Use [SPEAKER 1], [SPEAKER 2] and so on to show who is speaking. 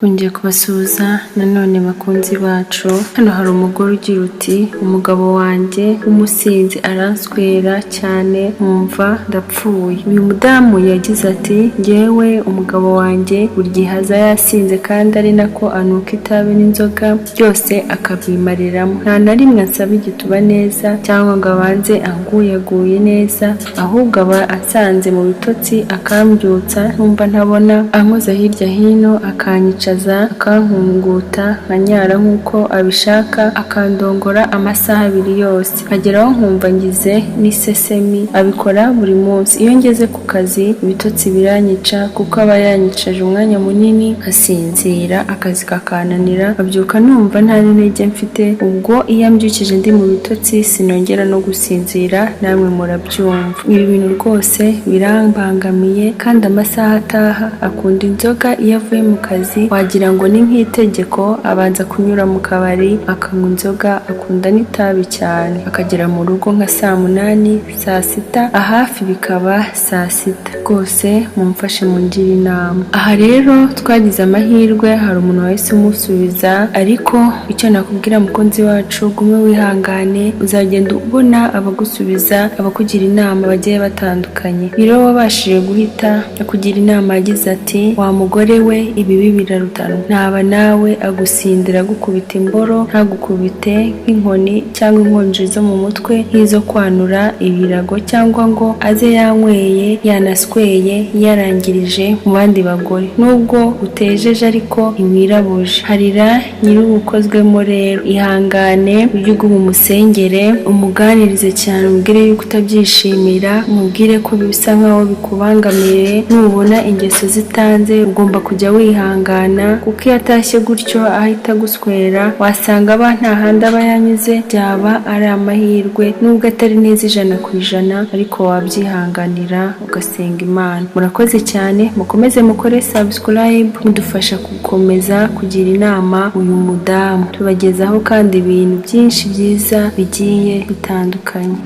[SPEAKER 1] Twongeye kubasuhuza nanone bakunzi bacu. Hano hari umugore ugira uti umugabo wanjye w'umusinzi aranswera cyane nkumva ndapfuye. Uyu mudamu yagize ati njyewe umugabo wanjye buri gihe aza yasinze kandi ari nako anuka itabi n'inzoga byose akabimariramo. Nta na rimwe ansaba igituba neza cyangwa ngo abanze anguyaguye neza, ahubwo aba ansanze mu bitotsi akambyutsa nkumva ntabona, ankoza hirya hino akanyica akankunguta nkanyara nk'uko abishaka, akandongora amasaha abiri yose, nkageraho nkumva ngize n'isesemi. Abikora buri munsi. Iyo ngeze ku kazi ibitotsi biranyica kuko aba yanyicaje umwanya munini nkasinzira, akazi kakananira, abyuka numva nta n'intege mfite. Ubwo iyo ambyukije ndi mu bitotsi sinongera no gusinzira, namwe murabyumva. Ibi bintu rwose birambangamiye kandi amasaha ataha. Akunda inzoga iyo avuye mu kazi wagira ngo ni nk'itegeko, abanza kunyura mu kabari akanywa inzoga, akunda n'itabi cyane, akagera mu rugo nka saa munani, saa sita, ahafi bikaba saa sita. Rwose mumfashe mungire inama. Aha rero twagize amahirwe, hari umuntu wahise umusubiza, ariko icyo nakubwira mukunzi wacu, gume wihangane, uzagenda ubona abagusubiza, abakugira inama bagiye batandukanye. Biro wabashije guhita akugira inama yagize ati wa mugore we ibibi birarutana, ntaba nawe agusindira gukubita imboro, ntagukubite nk'inkoni cyangwa inkonji zo mu mutwe nk'izo kwanura ibirago, cyangwa ngo aze yanyweye yanasweye yarangirije mu bandi bagore. Nubwo utejeje ariko ntiwirabuje. Harira nyir'ubukozwemo rero. Ihangane ujye uguha umusengere, umuganirize cyane, umubwire yuko utabyishimira, umubwire ko bisa nkaho bikubangamiye. Nubona ingeso zitanze ugomba kujya wihangana, kuko iyo atashye gutyo ahita aguswera, wasanga aba nta handi aba yanyuze. Byaba ari amahirwe nubwo atari neza 100%, ariko wabyihanganira ugasenga Imana. Murakoze cyane, mukomeze mukore subscribe, mudufasha gukomeza kugira inama uyu mudamu. Tubagezaho kandi ibintu byinshi byiza bigiye bitandukanye.